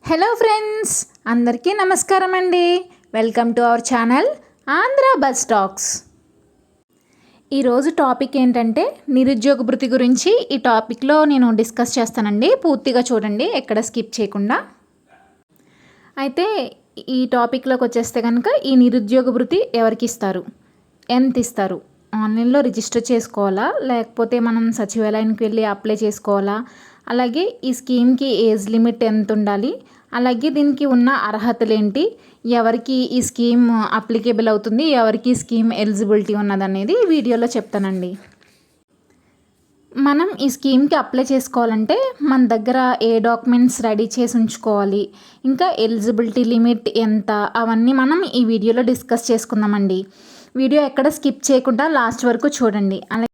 Hello friends, అందరికీ నమస్కారం అండి. Welcome to our channel Andhra bus talks. ఈరోజు టాపిక్ ఏంటంటే నిరుద్యోగ భృతి గురించి. ఈ టాపిక్లో నేను డిస్కస్ చేస్తానండి, పూర్తిగా చూడండి, ఎక్కడ స్కిప్ చేయకుండా. అయితే ఈ టాపిక్లోకి వచ్చేస్తే కనుక ఈ నిరుద్యోగ భృతి ఎవరికి ఇస్తారు, ఎంత ఇస్తారు, ఆన్లైన్లో రిజిస్టర్ చేసుకోవాలా లేకపోతే మనం సచివాలయానికి వెళ్ళి అప్లై చేసుకోవాలా, అలాగే ఈ స్కీమ్కి ఏజ్ లిమిట్ ఎంత ఉండాలి, అలాగే దీనికి ఉన్న అర్హతలు ఏంటి, ఎవరికి ఈ స్కీమ్ అప్లికేబుల్ అవుతుంది, ఎవరికి ఈ స్కీమ్ ఎలిజిబిలిటీ ఉన్నదనేది ఈ వీడియోలో చెప్తానండి. మనం ఈ స్కీమ్కి అప్లై చేసుకోవాలంటే మన దగ్గర ఏ డాక్యుమెంట్స్ రెడీ చేసి ఉంచుకోవాలి, ఇంకా ఎలిజిబిలిటీ లిమిట్ ఎంత, అవన్నీ మనం ఈ వీడియోలో డిస్కస్ చేసుకుందామండి. వీడియో ఎక్కడ స్కిప్ చేయకుండా లాస్ట్ వరకు చూడండి. అలాగే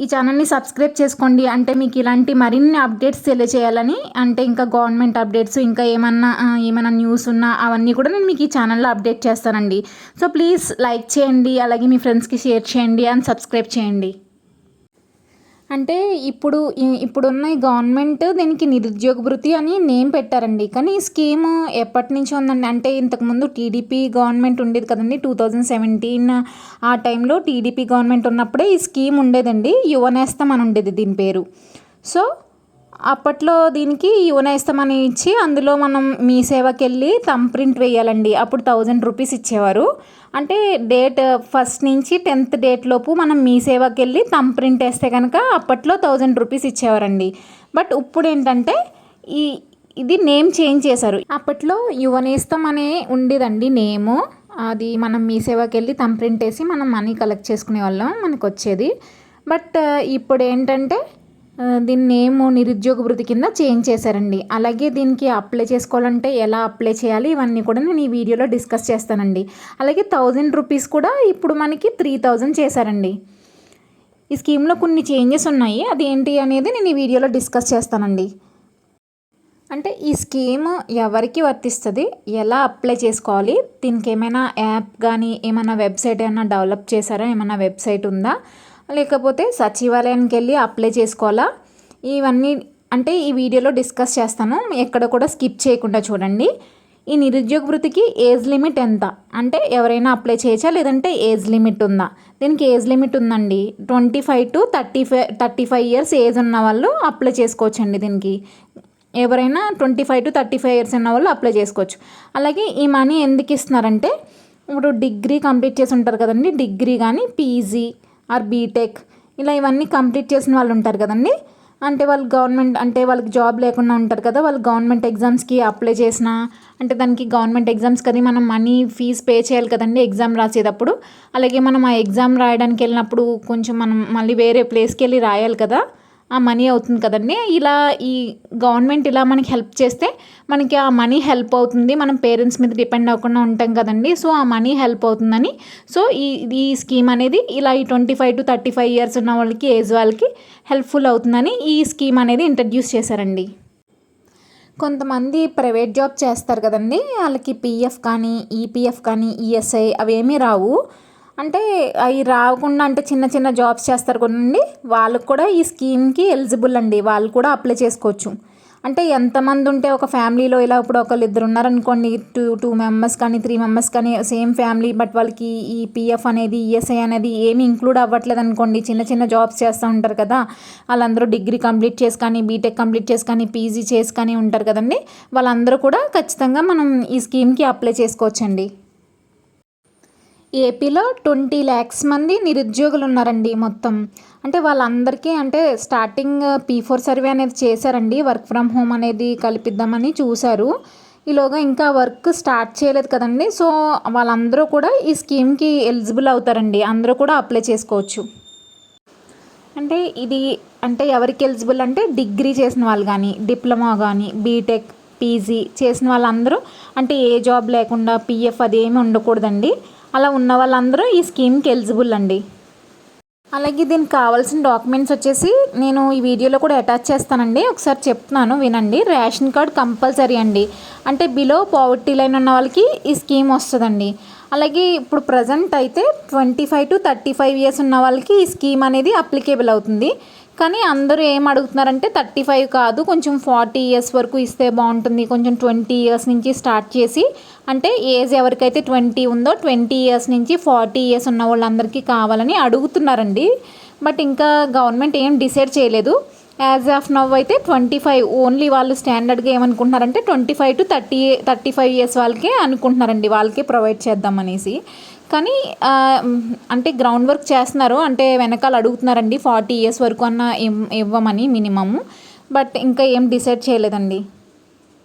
ఈ ఛానల్ని సబ్స్క్రైబ్ చేసుకోండి, అంటే మీకు ఇలాంటి మరిన్ని అప్డేట్స్ తెలియజేయాలని. అంటే ఇంకా గవర్నమెంట్ అప్డేట్స్, ఇంకా ఏమైనా న్యూస్ ఉన్నా అవన్నీ కూడా నేను మీకు ఈ ఛానల్లో అప్డేట్ చేస్తానండి. సో ప్లీజ్ లైక్ చేయండి, అలాగే మీ ఫ్రెండ్స్కి షేర్ చేయండి అండ్ సబ్స్క్రైబ్ చేయండి. అంటే ఇప్పుడున్న ఈ గవర్నమెంట్ దీనికి నిరుద్యోగ భృతి అని నేమ్ పెట్టారండి. కానీ ఈ స్కీమ్ ఎప్పటి నుంచో ఉందండి. అంటే ఇంతకుముందు టీడీపీ గవర్నమెంట్ ఉండేది కదండి, 2017 ఆ టైంలో టీడీపీ గవర్నమెంట్ ఉన్నప్పుడే ఈ స్కీమ్ ఉండేదండి. యువనేస్తం అని ఉండేది దీని పేరు. సో అప్పట్లో దీనికి యువనేస్తం అని ఇచ్చి అందులో మనం మీ సేవకి వెళ్ళి థంబ్ ప్రింట్ వేయాలండి. అప్పుడు 1000 రూపీస్ ఇచ్చేవారు. అంటే డేట్ 1st నుంచి 10th డేట్ లోపు మనం మీ సేవకి వెళ్ళి థంబ్ ప్రింట్ వేస్తే కనుక అప్పట్లో 1000 రూపీస్ ఇచ్చేవారండి. బట్ ఇప్పుడు ఏంటంటే ఇది నేమ్ చేంజ్ చేశారు. అప్పట్లో యువనేస్తం అనే ఉండేదండి నేము. అది మనం మీ సేవకి వెళ్ళి థంబ్ ప్రింట్ వేసి మనం మనీ కలెక్ట్ చేసుకునే వాళ్ళం, మనకు వచ్చేది. బట్ ఇప్పుడు ఏంటంటే దీని నేమ్ నిరుద్యోగ భృతి కింద చేంజ్ చేశారండి. అలాగే దీనికి అప్లై చేసుకోవాలంటే ఎలా అప్లై చేయాలి, ఇవన్నీ కూడా నేను ఈ వీడియోలో డిస్కస్ చేస్తానండి. అలాగే 1000 రూపీస్ కూడా ఇప్పుడు మనకి 3000 చేశారండి. ఈ స్కీమ్లో కొన్ని చేంజెస్ ఉన్నాయి, అది ఏంటి అనేది నేను ఈ వీడియోలో డిస్కస్ చేస్తానండి. అంటే ఈ స్కీమ్ ఎవరికి వర్తిస్తుంది, ఎలా అప్లై చేసుకోవాలి, దీనికి ఏమైనా యాప్ కానీ ఏమైనా వెబ్సైట్ ఏమైనా డెవలప్ చేశారా, ఏమైనా వెబ్సైట్ ఉందా, లేకపోతే సచివాలయానికి వెళ్ళి అప్లై చేసుకోవాలా, ఇవన్నీ అంటే ఈ వీడియోలో డిస్కస్ చేస్తాను. ఎక్కడ కూడా స్కిప్ చేయకుండా చూడండి. ఈ నిరుద్యోగ భృతికి ఏజ్ లిమిట్ ఎంత, అంటే ఎవరైనా అప్లై చేయొచ్చా లేదంటే ఏజ్ లిమిట్ ఉందా? దీనికి ఏజ్ లిమిట్ ఉందండి. 25 to 35 ఇయర్స్ ఏజ్ ఉన్న వాళ్ళు అప్లై చేసుకోవచ్చండి. దీనికి ఎవరైనా 25 to 35 ఇయర్స్ ఉన్న వాళ్ళు అప్లై చేసుకోవచ్చు. అలాగే ఈ మనీ ఎందుకు ఇస్తున్నారంటే, ఇప్పుడు డిగ్రీ కంప్లీట్ చేసి ఉంటారు కదండి, డిగ్రీ కానీ పీజీ ఆర్ బీటెక్ ఇలా ఇవన్నీ కంప్లీట్ చేసిన వాళ్ళు ఉంటారు కదండి. అంటే వాళ్ళు గవర్నమెంట్, అంటే వాళ్ళకి జాబ్ లేకుండా ఉంటారు కదా, వాళ్ళు గవర్నమెంట్ ఎగ్జామ్స్కి అప్లై చేసిన, అంటే దానికి గవర్నమెంట్ ఎగ్జామ్స్కి అది మనం మనీ ఫీజు పే చేయాలి కదండి ఎగ్జామ్ రాసేటప్పుడు. అలాగే మనం ఆ ఎగ్జామ్ రాయడానికి వెళ్ళినప్పుడు కొంచెం మనం మళ్ళీ వేరే ప్లేస్కి వెళ్ళి రాయాలి కదా, ఆ మనీ అవుతుంది కదండి. ఇలా ఈ గవర్నమెంట్ ఇలా మనకి హెల్ప్ చేస్తే మనకి ఆ మనీ హెల్ప్ అవుతుంది, మనం పేరెంట్స్ మీద డిపెండ్ అవ్వకుండా ఉంటాం కదండి. సో ఆ మనీ హెల్ప్ అవుతుందని, సో ఈ స్కీమ్ అనేది ఇలా ఈ 25 to 35 ఇయర్స్ ఉన్న వాళ్ళకి, ఏజ్ వాళ్ళకి హెల్ప్ఫుల్ అవుతుందని ఈ స్కీమ్ అనేది ఇంట్రడ్యూస్ చేశారండి. కొంతమంది ప్రైవేట్ జాబ్ చేస్తారు కదండి, వాళ్ళకి పిఎఫ్ కానీ ఈపీఎఫ్ కానీ ఈఎస్ఐ అవేమీ రావు. అంటే అవి రాకుండా, అంటే చిన్న చిన్న జాబ్స్ చేస్తారు కొనండి, వాళ్ళకు కూడా ఈ స్కీమ్కి ఎలిజిబుల్ అండి. వాళ్ళు కూడా అప్లై చేసుకోవచ్చు. అంటే ఎంతమంది ఉంటే ఒక ఫ్యామిలీలో, ఇలా ఇప్పుడు ఒకళ్ళిద్దరు ఉన్నారనుకోండి, 2 మెంబర్స్ కానీ 3 మెంబర్స్ కానీ సేమ్ ఫ్యామిలీ, బట్ వాళ్ళకి ఈ పిఎఫ్ అనేది ఈఎస్ఐ అనేది ఏమీ ఇంక్లూడ్ అవ్వట్లేదు అనుకోండి, చిన్న చిన్న జాబ్స్ చేస్తూ ఉంటారు కదా, వాళ్ళందరూ డిగ్రీ కంప్లీట్ చేసి కానీ బీటెక్ కంప్లీట్ చేసి కానీ పీజీ చేసి కానీ ఉంటారు కదండి, వాళ్ళందరూ కూడా ఖచ్చితంగా మనం ఈ స్కీమ్కి అప్లై చేసుకోవచ్చండి. ఏపీలో 20 lakhs మంది నిరుద్యోగులు ఉన్నారండి మొత్తం. అంటే వాళ్ళందరికీ, అంటే స్టార్టింగ్ P4 సర్వే అనేది చేశారండి, వర్క్ ఫ్రమ్ హోమ్ అనేది కల్పిద్దామని చూశారు. ఈలోగా ఇంకా వర్క్ స్టార్ట్ చేయలేదు కదండి. సో వాళ్ళందరూ కూడా ఈ స్కీమ్కి ఎలిజిబుల్ అవుతారండి, అందరూ కూడా అప్లై చేసుకోవచ్చు. అంటే ఇది అంటే ఎవరికి ఎలిజిబుల్ అంటే, డిగ్రీ చేసిన వాళ్ళు కానీ, డిప్లొమా కానీ, బీటెక్ పీజీ చేసిన వాళ్ళందరూ, అంటే ఏ జాబ్ లేకుండా పిఎఫ్ అది ఏమి ఉండకూడదండి, అలా ఉన్న వాళ్ళందరూ ఈ స్కీమ్కి ఎలిజిబుల్ అండి. అలాగే దీనికి కావాల్సిన డాక్యుమెంట్స్ వచ్చేసి నేను ఈ వీడియోలో కూడా అటాచ్ చేస్తానండి, ఒకసారి చెప్తున్నాను వినండి. రేషన్ కార్డ్ కంపల్సరీ అండి, అంటే బిలో పావర్టీ లైన్ ఉన్న వాళ్ళకి ఈ స్కీమ్ వస్తుందండి. అలాగే ఇప్పుడు ప్రజెంట్ అయితే 25 to 35 ఇయర్స్ ఉన్న వాళ్ళకి ఈ స్కీమ్ అనేది అప్లికేబుల్ అవుతుంది. కానీ అందరూ ఏం అడుగుతున్నారంటే 35 కాదు, కొంచెం 40 ఇయర్స్ వరకు ఇస్తే బాగుంటుంది, కొంచెం 20 ఇయర్స్ నుంచి స్టార్ట్ చేసి, అంటే ఏజ్ ఎవరికైతే 20 ఉందో 20 ఇయర్స్ నుంచి 40 ఇయర్స్ ఉన్న వాళ్ళందరికీ కావాలని అడుగుతున్నారండి. బట్ ఇంకా గవర్నమెంట్ ఏం డిసైడ్ చేయలేదు. యాజ్ ఆఫ్ నవ్ అయితే 25 ఓన్లీ. వాళ్ళు స్టాండర్డ్గా ఏమనుకుంటున్నారంటే 25 to 35 ఇయర్స్ వాళ్ళకే అనుకుంటున్నారండి, వాళ్ళకే ప్రొవైడ్ చేద్దామనేసి. కానీ అంటే గ్రౌండ్ వర్క్ చేస్తున్నారు, అంటే వెనకాల అడుగుతున్నారండి 40 ఇయర్స్ వరకు అన్న ఇవ్వమని మినిమము. బట్ ఇంకా ఏం డిసైడ్ చేయలేదండి.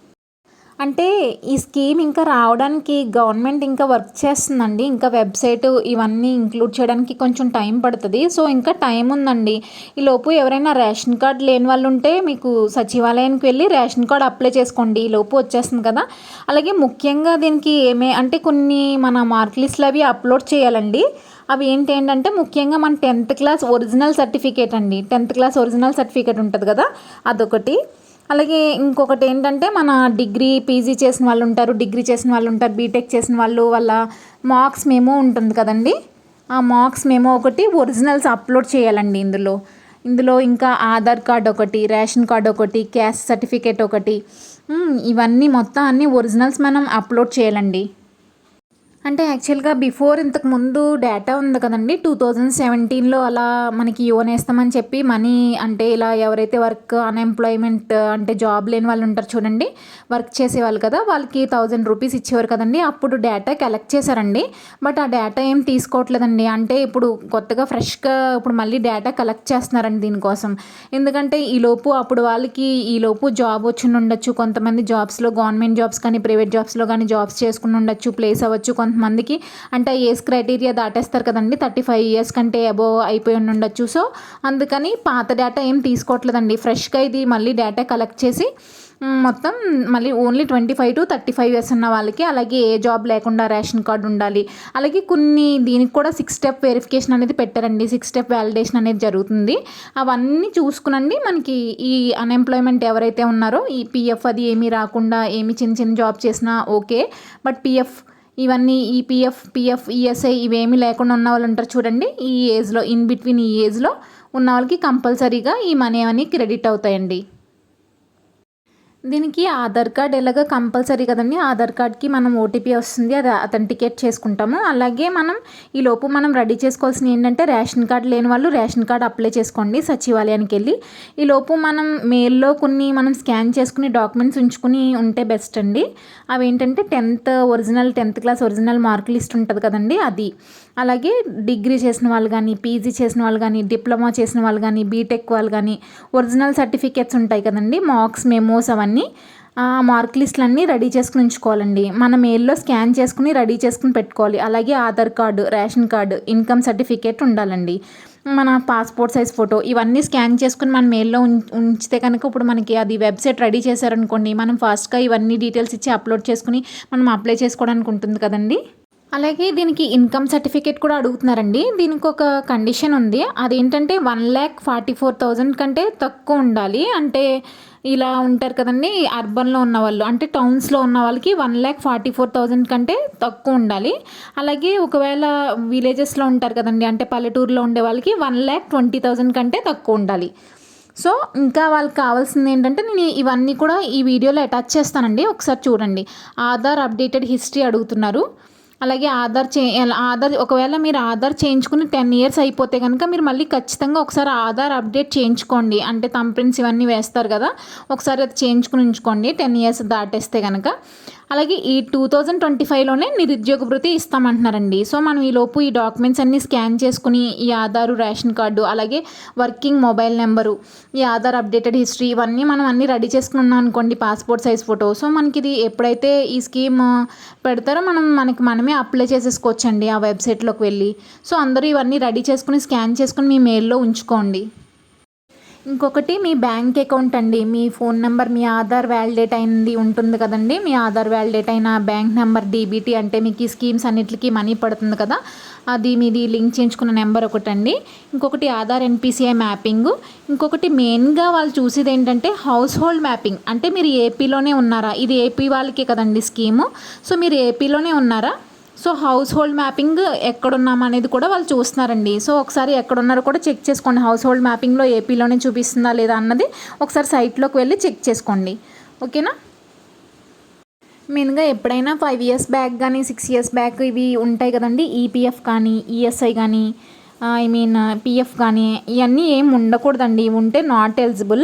అంటే ఈ స్కీమ్ ఇంకా రావడానికి గవర్నమెంట్ ఇంకా వర్క్ చేస్తుందండి. ఇంకా వెబ్సైట్ ఇవన్నీ ఇంక్లూడ్ చేయడానికి కొంచెం టైం పడుతుంది. సో ఇంకా టైం ఉందండి. ఈలోపు ఎవరైనా రేషన్ కార్డ్ లేని వాళ్ళు ఉంటే మీకు సచివాలయానికి వెళ్ళి రేషన్ కార్డ్ అప్లై చేసుకోండి, ఈలోపు వచ్చేస్తుంది కదా. అలాగే ముఖ్యంగా దీనికి అంటే కొన్ని మన మార్క్ లిస్టులు అవి అప్లోడ్ చేయాలండి. అవి ఏంటంటే ముఖ్యంగా మన 10th క్లాస్ ఒరిజినల్ సర్టిఫికేట్ అండి. 10th క్లాస్ ఒరిజినల్ సర్టిఫికేట్ ఉంటుంది కదా, అదొకటి. అలాగే ఇంకొకటి ఏంటంటే మన డిగ్రీ పీజీ చేసిన వాళ్ళు ఉంటారు, డిగ్రీ చేసిన వాళ్ళు ఉంటారు, బీటెక్ చేసిన వాళ్ళు, వాళ్ళ మార్క్స్ మెమో ఉంటుంది కదండి, ఆ మార్క్స్ మెమో ఒకటి ఒరిజినల్స్ అప్లోడ్ చేయాలండి ఇందులో ఇంకా ఆధార్ కార్డ్ ఒకటి, రేషన్ కార్డ్ ఒకటి, క్యాస్ట్ సర్టిఫికేట్ ఒకటి, ఇవన్నీ మొత్తం అన్ని ఒరిజినల్స్ మనం అప్లోడ్ చేయాలండి. అంటే యాక్చువల్గా బిఫోర్ ఇంతకు ముందు డేటా ఉంది కదండి, 2017లో అలా మనకి యోనేస్తామని చెప్పి మనీ, అంటే ఇలా ఎవరైతే వర్క్ అన్ఎంప్లాయ్మెంట్ అంటే జాబ్ లేని వాళ్ళు ఉంటారు చూడండి, వర్క్ చేసేవాళ్ళు కదా, వాళ్ళకి 1000 రూపీస్ ఇచ్చేవారు కదండి. అప్పుడు డేటా కలెక్ట్ చేశారండి. బట్ ఆ డేటా ఏం తీసుకోవట్లేదండి. అంటే ఇప్పుడు కొత్తగా ఫ్రెష్గా ఇప్పుడు మళ్ళీ డేటా కలెక్ట్ చేస్తున్నారండి దీనికోసం. ఎందుకంటే అప్పుడు వాళ్ళకి జాబ్ వచ్చి ఉండొచ్చు, కొంతమంది జాబ్స్లో గవర్నమెంట్ జాబ్స్ కానీ ప్రైవేట్ జాబ్స్లో కానీ జాబ్స్ చేసుకుని ఉండొచ్చు, ప్లేస్ అవ్వచ్చు. కొంతమందికి అంటే ఏజ్ క్రైటీరియా దాటేస్తారు కదండి, 35 ఇయర్స్ కంటే అబోవ్ అయిపోయి ఉండొచ్చు. సో అందుకని పాత డేటా ఏం తీసుకోవట్లేదండి. ఫ్రెష్గా ఇది మళ్ళీ డేటా కలెక్ట్ చేసి మొత్తం మళ్ళీ ఓన్లీ 25 to 35 ఇయర్స్ ఉన్న వాళ్ళకి, అలాగే ఏ జాబ్ లేకుండా రేషన్ కార్డు ఉండాలి. అలాగే దీనికి కూడా 6 స్టెప్ వెరిఫికేషన్ అనేది పెట్టారండి, 6 స్టెప్ వ్యాలిడేషన్ అనేది జరుగుతుంది. అవన్నీ చూసుకునండి మనకి ఈ అన్ఎంప్లాయ్మెంట్ ఎవరైతే ఉన్నారో ఈ పిఎఫ్ అది ఏమీ రాకుండా, ఏమి చిన్న జాబ్ చేసినా ఓకే. బట్ ఇవన్నీ పిఎఫ్ ఈఎస్ఐ ఇవేమీ లేకుండా ఉన్న వాళ్ళు ఉంటారు చూడండి, ఈ ఏజ్లో బిట్వీన్ ఈ ఏజ్లో ఉన్న వాళ్ళకి కంపల్సరీగా ఈ మనీ అని క్రెడిట్ అవుతాయండి. దీనికి ఆధార్ కార్డ్ ఎలాగ కంపల్సరీ కదండి. ఆధార్ కార్డ్కి మనం ఓటీపీ వస్తుంది, అది అథెంటికేట్ చేసుకుంటాము. అలాగే మనం రెడీ చేసుకోవాల్సిన ఏంటంటే రేషన్ కార్డ్ లేని వాళ్ళు రేషన్ కార్డ్ అప్లై చేసుకోండి సచివాలయానికి వెళ్ళి. ఈలోపు మనం మెయిల్లో మనం స్కాన్ చేసుకుని డాక్యుమెంట్స్ ఉంచుకుని ఉంటే బెస్ట్ అండి. అవి ఏంటంటే 10th class original mark list ఉంటుంది కదండి, అది. అలాగే డిగ్రీ చేసిన వాళ్ళు కానీ, పీజీ చేసిన వాళ్ళు కానీ, డిప్లొమా చేసిన వాళ్ళు కానీ, బీటెక్ వాళ్ళు కానీ ఒరిజినల్ సర్టిఫికేట్స్ ఉంటాయి కదండి, మార్క్స్ మెమోస్ అవన్నీ, మార్క్ లిస్టులన్నీ రెడీ చేసుకుని ఉంచుకోవాలండి. మన మెయిల్లో స్కాన్ చేసుకుని రెడీ చేసుకుని పెట్టుకోవాలి. అలాగే Aadhaar card, ration card, income certificate ఉండాలండి. మన పాస్పోర్ట్ సైజ్ ఫోటో ఇవన్నీ స్కాన్ చేసుకుని మన మెయిల్లో ఉంచితే కనుక ఇప్పుడు మనకి అది వెబ్సైట్ రెడీ చేశారనుకోండి, మనం ఫాస్ట్గా ఇవన్నీ డీటెయిల్స్ ఇచ్చి అప్లోడ్ చేసుకుని మనం అప్లై చేసుకోవడానికి ఉంటుంది కదండి. అలాగే దీనికి ఇన్కమ్ సర్టిఫికేట్ కూడా అడుగుతున్నారండి. దీనికి ఒక కండిషన్ ఉంది, అదేంటంటే 1,44,000 కంటే తక్కువ ఉండాలి. అంటే ఇలా ఉంటారు కదండి అర్బన్లో ఉన్న వాళ్ళు, అంటే టౌన్స్లో ఉన్న వాళ్ళకి 1,44,000 కంటే తక్కువ ఉండాలి. అలాగే ఒకవేళ విలేజెస్లో ఉంటారు కదండి, అంటే పల్లెటూరులో ఉండే వాళ్ళకి 1,20,000 కంటే తక్కువ ఉండాలి. సో ఇంకా వాళ్ళకి కావాల్సింది ఏంటంటే నేను ఇవన్నీ కూడా ఈ వీడియోలో అటాచ్ చేస్తానండి, ఒకసారి చూడండి. ఆధార్ అప్డేటెడ్ హిస్టరీ అడుగుతున్నారు. అలాగే ఆధార్ ఒకవేళ మీరు ఆధార్ చేయించుకుని 10 ఇయర్స్ అయిపోతే కనుక మీరు మళ్ళీ ఖచ్చితంగా ఒకసారి ఆధార్ అప్డేట్ చేయించుకోండి. అంటే థంబ్ ప్రింట్స్ ఇవన్నీ వేస్తారు కదా, ఒకసారి అది చేయించుకుని ఉంచుకోండి 10 ఇయర్స్ దాటేస్తే కనుక. అలాగే ఈ 2025లోనే నిరుద్యోగ భృతి ఇస్తామంటున్నారండి. సో మనం ఈలోపు ఈ డాక్యుమెంట్స్ అన్నీ స్కాన్ చేసుకుని ఈ ఆధారు, రేషన్ కార్డు, అలాగే వర్కింగ్ మొబైల్ నెంబరు, ఈ ఆధార్ అప్డేటెడ్ హిస్టరీ ఇవన్నీ మనం అన్నీ రెడీ చేసుకుని ఉన్నాం అనుకోండి, పాస్పోర్ట్ సైజ్ ఫోటో. సో మనకి ఇది ఎప్పుడైతే ఈ స్కీమ్ పెడతారో మనమే అప్లై చేసేసుకోవచ్చండి ఆ వెబ్సైట్లోకి వెళ్ళి. సో అందరూ ఇవన్నీ రెడీ చేసుకుని స్కాన్ చేసుకుని మీ మెయిల్లో ఉంచుకోండి. ఇంకొకటి మీ బ్యాంక్ అకౌంట్ అండి, మీ ఫోన్ నెంబర్, మీ ఆధార్ వ్యాలిడేట్ అయింది ఉంటుంది కదండి, మీ ఆధార్ వ్యాలిడేట్ అయిన బ్యాంక్ నెంబర్ డీబీటీ, అంటే మీకు ఈ స్కీమ్స్ అన్నిటికీ మనీ పడుతుంది కదా, అది మీది లింక్ చేయించుకున్న నెంబర్ ఒకటండి. ఇంకొకటి ఆధార్ ఎన్పిసిఐ మ్యాపింగ్. ఇంకొకటి మెయిన్గా వాళ్ళు చూసేది ఏంటంటే హౌస్ హోల్డ్ మ్యాపింగ్. అంటే మీరు ఏపీలోనే ఉన్నారా, ఇది ఏపీ వాళ్ళకే కదండి స్కీము. సో మీరు ఏపీలోనే ఉన్నారా, సో హౌస్ హోల్డ్ మ్యాపింగ్ ఎక్కడున్నాం అనేది కూడా వాళ్ళు చూస్తున్నారండి. సో ఒకసారి ఎక్కడున్నారో కూడా చెక్ చేసుకోండి. హౌస్ హోల్డ్ మ్యాపింగ్లో ఏపీలోనే చూపిస్తుందా లేదా అన్నది ఒకసారి సైట్లోకి వెళ్ళి చెక్ చేసుకోండి. ఓకేనా. మెయిన్గా ఎప్పుడైనా 5 ఇయర్స్ బ్యాక్ కానీ 6 ఇయర్స్ బ్యాక్ ఇవి ఉంటాయి కదండి, ఈపీఎఫ్ కానీ ఈఎస్ఐ కానీ పిఎఫ్ కానీ ఇవన్నీ ఏం ఉండకూడదండి. ఉంటే నాట్ ఎలిజిబుల్.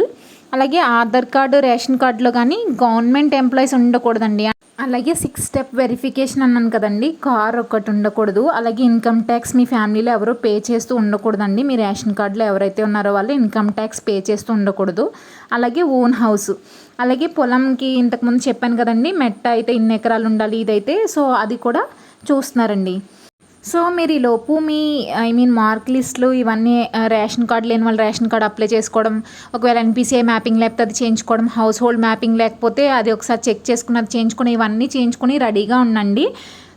అలాగే ఆధార్ కార్డు రేషన్ కార్డులో కానీ గవర్నమెంట్ ఎంప్లాయీస్ ఉండకూడదండి. అలాగే 6 స్టెప్ వెరిఫికేషన్ అన్నాను కదండి, కార్ ఒకటి ఉండకూడదు. అలాగే ఇన్కమ్ ట్యాక్స్ మీ ఫ్యామిలీలో ఎవరో పే చేస్తూ ఉండకూడదండి. మీ రేషన్ కార్డులో ఎవరైతే ఉన్నారో వాళ్ళు ఇన్కమ్ ట్యాక్స్ పే చేస్తూ ఉండకూడదు. అలాగే ఓన్ హౌస్, అలాగే పొలంకి ఇంతకుముందు చెప్పాను కదండి, మెట్ట అయితే ఇన్ని ఎకరాలు ఉండాలి ఇదైతే. సో అది కూడా చూస్తున్నారండి. సో మీరు ఈలోపు మీ మార్క్ లిస్టులు ఇవన్నీ రేషన్ కార్డు లేని వాళ్ళు రేషన్ కార్డు అప్లై చేసుకోవడం, ఒకవేళ ఎన్పిసిఐ మ్యాపింగ్ లేకపోతే అది చేయించుకోవడం, హౌస్ హోల్డ్ మ్యాపింగ్ లేకపోతే అది ఒకసారి చెక్ చేసుకుని అది చేయించుకుని ఇవన్నీ చేయించుకుని రెడీగా ఉండండి.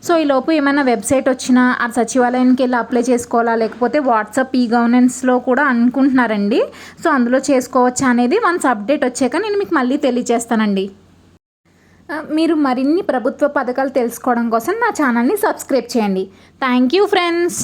సో ఈలోపు ఏమైనా వెబ్సైట్ వచ్చినా ఆ సచివాలయానికి వెళ్ళి అప్లై చేసుకోవాలా, లేకపోతే వాట్సాప్ ఈ గవర్నెన్స్లో కూడా అనుకుంటున్నారండి. సో అందులో చేసుకోవచ్చా అనేది వన్స్ అప్డేట్ వచ్చాక నేను మీకు మళ్ళీ తెలియజేస్తానండి. మీరు మరిన్ని ప్రభుత్వ పథకాలు తెలుసుకోవడం కోసం నా ఛానల్ని సబ్స్క్రైబ్ చేయండి. Thank you friends.